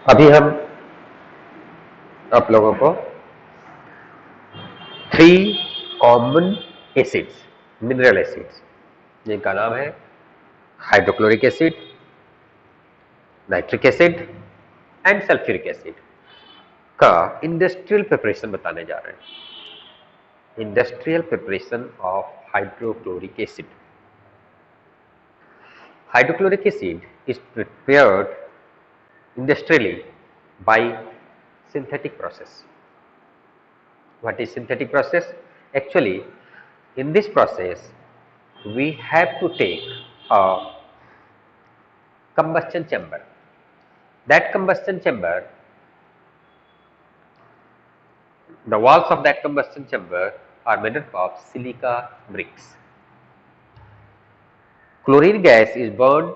अभी हम आप लोगों को 3 कॉमन एसिड्स, मिनरल एसिड्स, जिनका नाम है hydrochloric acid, nitric acid and sulphuric acid का इंडस्ट्रियल प्रिपरेशन बताने जा रहे हैं। Industrial preparation of hydrochloric acid. Hydrochloric acid is prepared industrially by synthetic process. What is synthetic process? Actually, in this process, we have to take a combustion chamber. That combustion chamber, the walls of that combustion chamber are made up of silica bricks. Chlorine gas is burned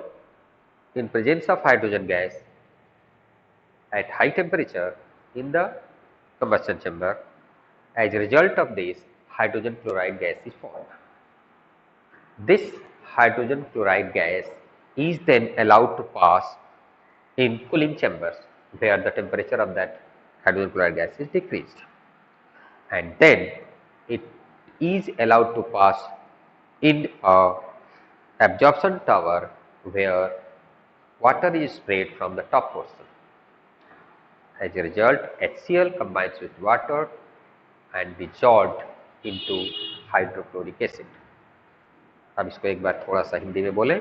in presence of hydrogen gas at high temperature in the combustion chamber. As a result of this, hydrogen chloride gas is formed. This hydrogen chloride gas is then allowed to pass in cooling chambers where the temperature of that hydrogen chloride gas is decreased, and then it is allowed to pass in a absorption tower where water is sprayed from the top portion. As a result, HCl combines with water and dissolved into hydrochloric acid. अब इसको एक बार थोड़ा सा हिंदी में बोलें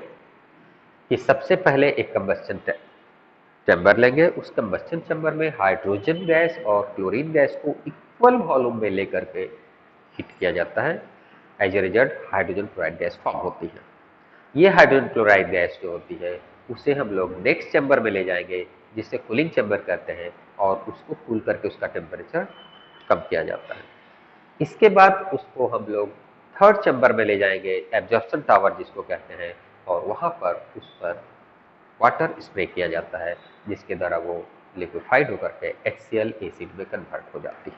कि सबसे पहले एक कंबस्शन चैम्बर लेंगे, उस कंबस्शन चैम्बर में हाइड्रोजन गैस और क्लोरीन गैस को इक्वल वॉल्यूम में लेकर के हीट किया जाता है। As a result hydrogen chloride gas form होती है। ये हाइड्रोजन क्लोराइड गैस जो होती है उसे हम लोग नेक्स्ट चैम्बर में ले जाएंगे, जिसे कूलिंग चैम्बर कहते हैं, और उसको कूल करके उसका टेम्परेचर कम किया जाता है। इसके बाद उसको हम लोग थर्ड चैम्बर में ले जाएंगे, एब्जॉर्प्शन टावर जिसको कहते हैं, और वहाँ पर उस पर वाटर स्प्रे किया जाता है, जिसके द्वारा वो लिक्विफाइड होकर के HCl एसिड में कन्वर्ट हो जाती है।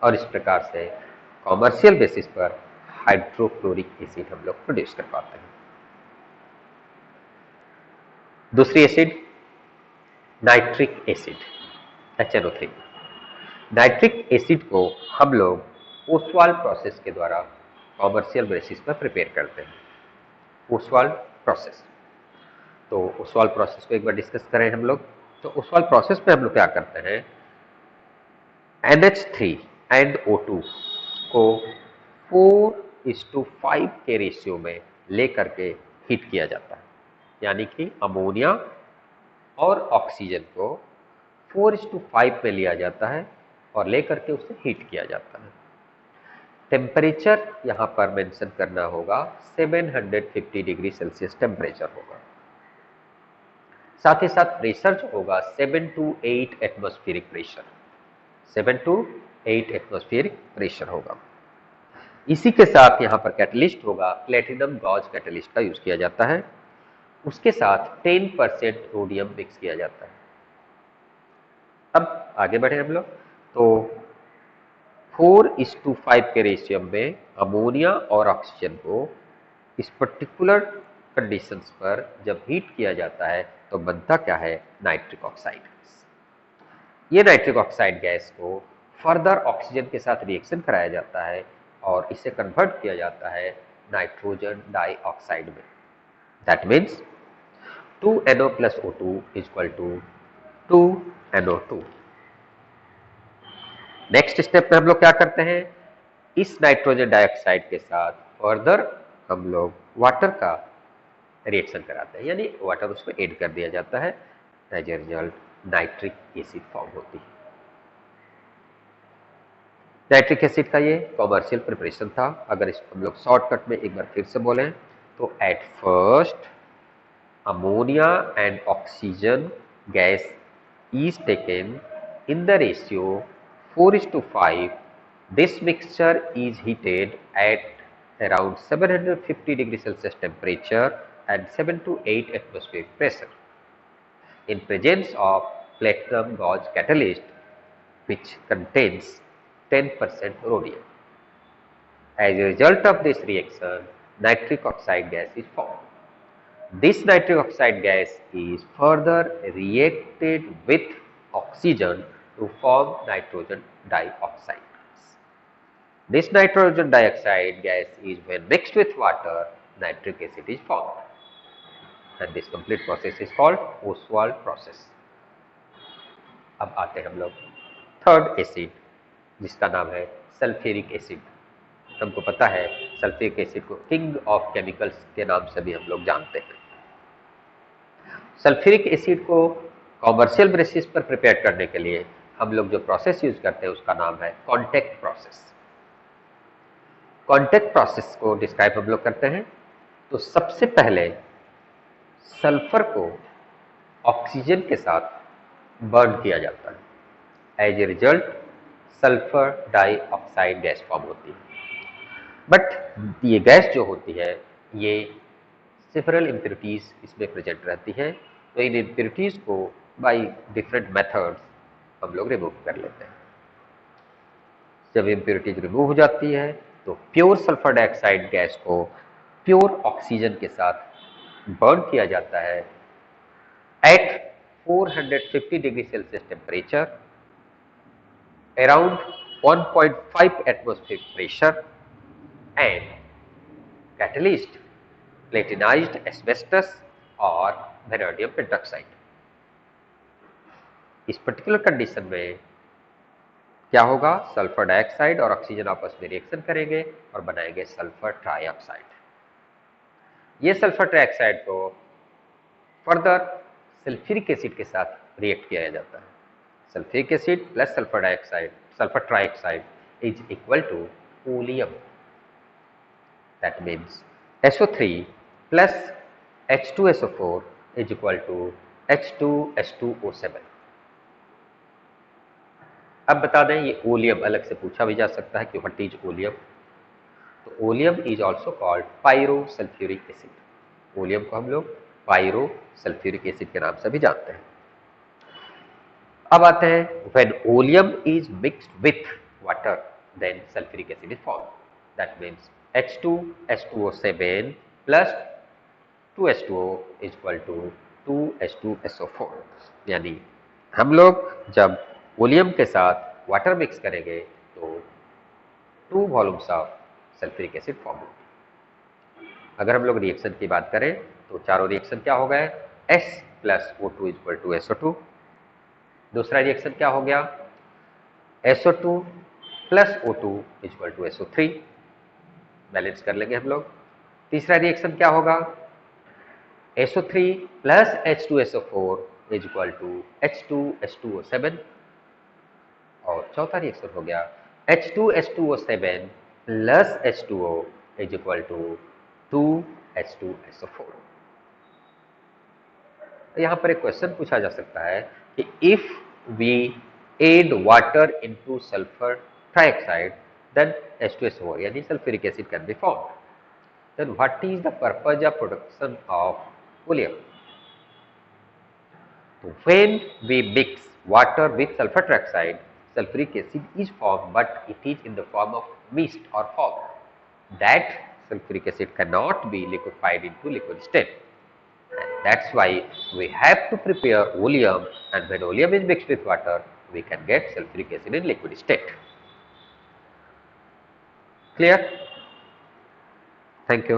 और इस प्रकार से कॉमर्शियल बेसिस पर हाइड्रोक्लोरिक एसिड हम लोग प्रोड्यूस कर पाते हैं। दूसरी acid nitric acid, HNO3। Nitric acid को हम लोग ओसवाल्ड प्रोसेस के द्वारा कॉमर्शियल बेसिस पर प्रिपेयर करते हैं। ओसवाल्ड प्रोसेस, तो ओसवाल्ड प्रोसेस को एक बार डिस्कस करें हम लोग। तो ओसवाल्ड प्रोसेस में हम लोग क्या करते हैं, NH3 एंड O2 को 4:5 के रेशियो में लेकर के हीट किया जाता है। यानी कि अमोनिया और ऑक्सीजन को 4:5 में लिया जाता है और लेकर के उसे हीट किया जाता है। टेम्परेचर यहाँ पर मेंशन करना होगा 750 डिग्री सेल्सियस टेम्परेचर होगा। साथ ही साथ प्रेशर जो होगा 7 to 8 atmospheric pressure, 7 to 8 atmospheric pressure होगा। इसी के साथ यहाँ पर कैटलिस्ट होगा, प्लेटिनम गॉज कैटलिस्ट का यूज किया जाता है। उसके साथ 10% रोडियम मिक्स किया जाता है। अब आगे बढ़े हम लोग, तो 4:5 के रेशियो में अमोनिया और ऑक्सीजन को इस पर्टिकुलर कंडीशंस पर जब हीट किया जाता है तो बनता क्या है, नाइट्रिक ऑक्साइड। ये नाइट्रिक ऑक्साइड गैस को फर्दर ऑक्सीजन के साथ रिएक्शन कराया जाता है और इसे कन्वर्ट किया जाता है नाइट्रोजन डाइऑक्साइड में। That means 2NO plus O2 is equal to 2NO2। Next step में हम लोग क्या करते हैं, इस नाइट्रोजन डाइऑक्साइड के साथ फर्दर हम लोग वाटर का रिएक्शन कराते हैं, यानी वाटर उसमें ऐड कर दिया जाता है। As a result nitric acid form होती है। नाइट्रिक एसिड का ये कॉमर्शियल प्रिपरेशन था। अगर इसको हम लोग शॉर्टकट में एक बार फिर से बोलें तो at first ammonia and oxygen gas is taken in the ratio 4:5. This mixture is heated at around 750 degrees Celsius temperature and 7 to 8 atmospheric pressure in presence of platinum gauge catalyst, which contains 10% rhodium. As a result of this reaction, nitric oxide gas is formed. This nitric oxide gas is further reacted with oxygen to form nitrogen dioxide. This nitrogen dioxide gas is when mixed with water, nitric acid is formed. And this complete process is called Ostwald process. अब आते हैं हम लोग third acid जिसका नाम है sulphuric acid. हमको पता है सल्फ्यूरिक एसिड को किंग ऑफ केमिकल्स के नाम से भी हम लोग जानते हैं। सल्फ्यूरिक एसिड को कॉमर्शियल बेसिस पर प्रिपेयर करने के लिए हम लोग जो प्रोसेस यूज करते हैं उसका नाम है कॉन्टैक्ट प्रोसेस। कॉन्टैक्ट प्रोसेस को डिस्क्राइब हम लोग करते हैं तो सबसे पहले सल्फर को ऑक्सीजन के साथ बर्न किया जाता है। As a result sulphur dioxide gas form होती है। बट ये गैस जो होती है ये सेवरल इम्प्योरिटीज इसमें प्रेजेंट रहती है, तो इन इम्प्योरिटीज को बाय डिफरेंट मेथड्स हम लोग रिमूव कर लेते हैं। जब इम्प्योरिटीज रिमूव हो जाती है तो प्योर सल्फर डाइऑक्साइड गैस को प्योर ऑक्सीजन के साथ बर्न किया जाता है at 450 degree Celsius temperature, around 1.5 atmospheric pressure and catalyst platinised asbestos और वेनेडियम पेंटॉक्साइड। इस पर्टिकुलर कंडीशन में क्या होगा, सल्फर डाइऑक्साइड और ऑक्सीजन आपस में रिएक्शन करेंगे और बनाएंगे सल्फर ट्राइऑक्साइड। ये सल्फर ट्राइऑक्साइड को फर्दर सल्फ्यूरिक एसिड के साथ रिएक्ट किया जाता है। Sulphuric acid plus sulphur dioxide, sulphur trioxide is equal to oleum. That means SO3 plus H2SO4 is equal to H2S2O7। अब बता दें ये ओलियम अलग से पूछा भी जा सकता है कि व्हाट इज ओलियम। तो oleum is also called pyrosulphuric acid. Oleum को हम लोग पायरोसल्फ्यूरिक एसिड के नाम से भी जानते हैं। अब आते हैं when oleum is mixed with water then sulphuric acid is formed. That means H2S2O7 plus 2H2O is equal to 2H2SO4। यानी हम लोग जब ओलियम के साथ वाटर मिक्स करेंगे तो 2 volumes of sulphuric acid form होगी। अगर हम लोग रिएक्शन की बात करें तो चारों रिएक्शन क्या हो गए, S plus O2 is equal to SO2। दूसरा रिएक्शन क्या हो गया, SO2 plus O2 is equal to SO3। Balance कर लेंगे हम लोग। तीसरा रिएक्शन क्या होगा, SO3 plus H2SO4 is equal to H2S2O7। और चौथा रिएक्शन हो गया H2S2O7 plus H2O is equal to 2H2SO4। यहां पर एक क्वेश्चन पूछा जा सकता है कि if we add water into sulphur trioxide then H2SO4 यानी sulfuric acid can be formed. Then what is the purpose of production of oleum? So when we mix water with sulfur trioxide, sulfuric acid is formed, but it is in the form of mist or fog. That sulfuric acid cannot be liquefied into liquid state. And that's why we have to prepare oleum, and when oleum is mixed with water, we can get sulfuric acid in liquid state. Clear? Thank you.